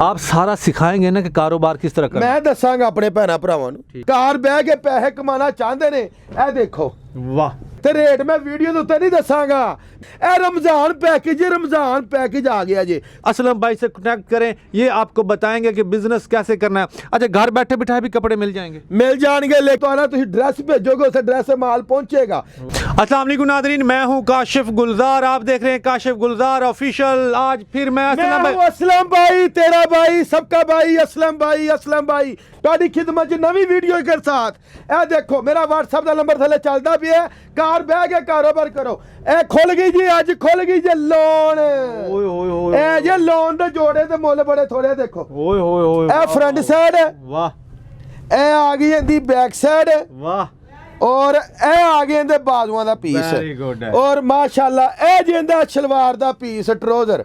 आप सारा सिखाएंगे ना कि कारोबार किस तरह करना। मैं दसांगा अपने भैन भरावां नूं कार बह के पैसे कमाना चाहते ने ए देखो वाह ते रेट मैं वीडियो के उत्ते नहीं दसांगा। ए रमजान पैकेज आ गया जी। असलम भाई से कनेक्ट करें, ये आपको बताएंगे कि बिजनेस कैसे करना है। अच्छा घर बैठे बिठाए भी कपड़े मिल जाएंगे? मिल जाएंगे, लेकिन तुम ड्रेस भेजोगे उस ड्रेस से माल पहुंचेगा। अस्सलाम वालेकुम नादरीन, मैं हूं काशिफ गुलजार, आप देख रहे हैं काशिफ गुलजार ऑफिशियल। आज फिर मैं असलम भाई तेरा भाई सबका भाई असलम भाई ਤੁਹਾਡੀ ਖਿਦਮਤ ਚ ਨਵੀਂ ਵੀਡੀਓ ਕੇ ਸਾਥ। ਇਹ ਦੇਖੋ ਮੇਰਾ WhatsApp ਦਾ ਨੰਬਰ ਥੱਲੇ ਚੱਲਦਾ ਪਿਆ, ਕਾਰ ਬਹਿ ਕੇ ਕਾਰੋਬਾਰ ਕਰੋ। ਇਹ ਖੁੱਲ ਗਈ ਜੀ, ਅੱਜ ਖੁੱਲ ਗਈ ਜੇ ਲੋਨ। ਓਏ ਹੋਏ ਹੋਏ ਇਹ ਜੇ ਲੋਨ ਦੇ ਜੋੜੇ ਤੇ ਮੁੱਲ ਬੜੇ ਥੋੜੇ ਦੇਖੋ। ਓਏ ਹੋਏ ਹੋਏ ਇਹ ਫਰੰਟ ਸਾਈਡ ਵਾਹ, ਇਹ ਆ ਗਈ ਇਹਦੀ ਬੈਕ ਸਾਈਡ ਵਾਹ, और ए आ गए इंदे बाजुआं दा पीस और माशाल्लाह ए जिंदा शलवार दा पीस ट्राउजर।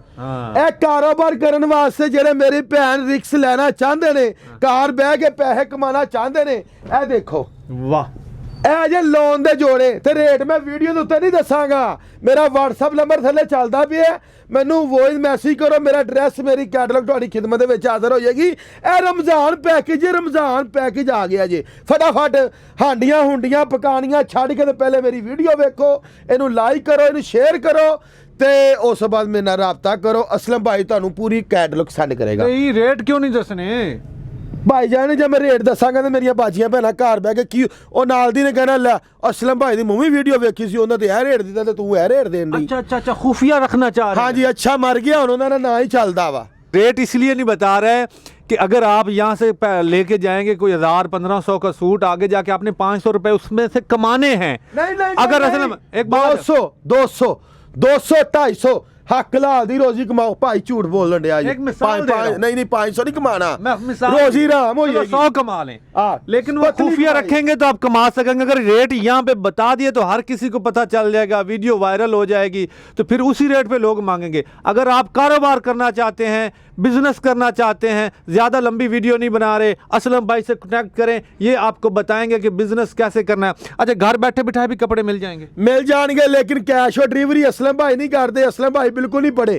ए कारोबार करन वास्ते जेड़े मेरी भैन रिक्स लेना चाहते ने, कार बह के पैसे कमाना चाहते ने, ए देखो वाह ए जे लोन दे जोड़े ते रेट मैं वीडियो दे उत्ते नहीं दसांगा। मेरा WhatsApp नंबर थल्ले चलदा पिया, मैनू वॉइस मैसेज करो, मेरा एड्रैस मेरी कैटलॉग तुहाडी खिदमत दे विच हाज़र हो जाएगी। ए रमजान पैकेज आ गया जी। फटाफट हांडियां हुंडियां पकानियां छड़ के ते पहले मेरी वीडियो वेखो, इनू लाइक करो, इनू शेयर करो ते उस बाद मेरे नाल राबता करो। असलम भाई तुहानू पूरी कैटलॉग सेंड करेगा। रेट क्यों नहीं दसने भाई जान, जब मैं रेट दसांगा तो मेरिया बाजियां भैन घर बह के की और नाल दी ने कहना लै असलम भाई दी मूवी वीडियो वेखी सी, उन्होंने ए रेट दिता ते तू ए रेट देन दी। अच्छा खुफिया रखना चाह रहे हैं। हाँ जी, अच्छा मर गया हुण उन्होंने ना ही चलदा वा। रेट इसलिए नहीं बता रहे कि अगर आप यहाँ से लेके जाएंगे कोई 1000-1500 का सूट, आगे जाके आपने 500 रुपए उसमें से कमाने हैं। नहीं अगर असलम एक 200 250 हक लाल दी रोजी कमाओ भाई, झूठ बोलन दिया जी। नहीं 500 नहीं कमाना, मिसाल रोजी राम हो जाएगी। 100 कमा लें, लेकिन वो खुफिया रखेंगे तो आप कमा सकेंगे। अगर रेट यहाँ पे बता दिए तो हर किसी को पता चल जाएगा, वीडियो वायरल हो जाएगी, तो फिर उसी रेट पे लोग मांगेंगे। अगर आप कारोबार करना चाहते हैं, बिजनेस करना चाहते हैं, ज्यादा लंबी वीडियो नहीं बना रहे, असलम भाई से कनेक्ट करें, ये आपको बताएंगे कि बिजनेस कैसे करना है। अच्छा घर बैठे बिठाए भी कपड़े मिल जाएंगे? मिल जाएंगे, लेकिन कैश और डिलीवरी असलम भाई नहीं करते। असलम भाई बिल्कुल नहीं पड़े।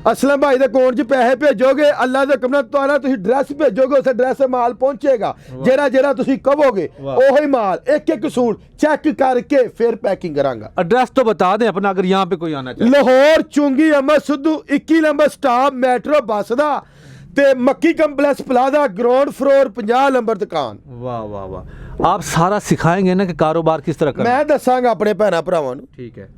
असलम भाई दे अकाउंट च पैसे भेजोगे, अल्लाह दे हुक्म नाल तुसीं ड्रेस भेजोगे, उस ड्रेस से माल पहुंचेगा। जेड़ा तुसीं कहोगे ओही माल, एक सूट चेक करके फिर पैकिंग करांगा। एड्रेस तो बता दें अपना, अगर यहाँ पे कोई आना चाहे। लाहौर चुंगी Ahmad Sidhu 21 number staff metro bus दा ते Makki complex plaza ground floor 50 number दुकान। वाह वाह वाह, आप सारा सिखाएंगे ना कि कारोबार किस तरह करना। मैं दसांगा अपने भैन भरावां नूं। ठीक है,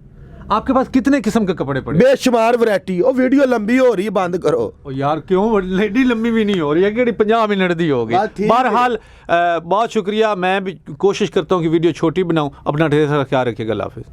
आपके पास कितने किस्म के कपड़े पड़े? बेशुमार वैरायटी। ओ वीडियो लंबी हो रही है, बंद करो। ओ यार क्यों, एडी लंबी भी नहीं हो रही है कि 50 मिनट दी होगी। बहरहाल बहुत शुक्रिया, मैं भी कोशिश करता हूँ कि वीडियो छोटी बनाऊँ। अपना ढेर सारा ख्याल रखिएगा। अल्लाह हाफिज़।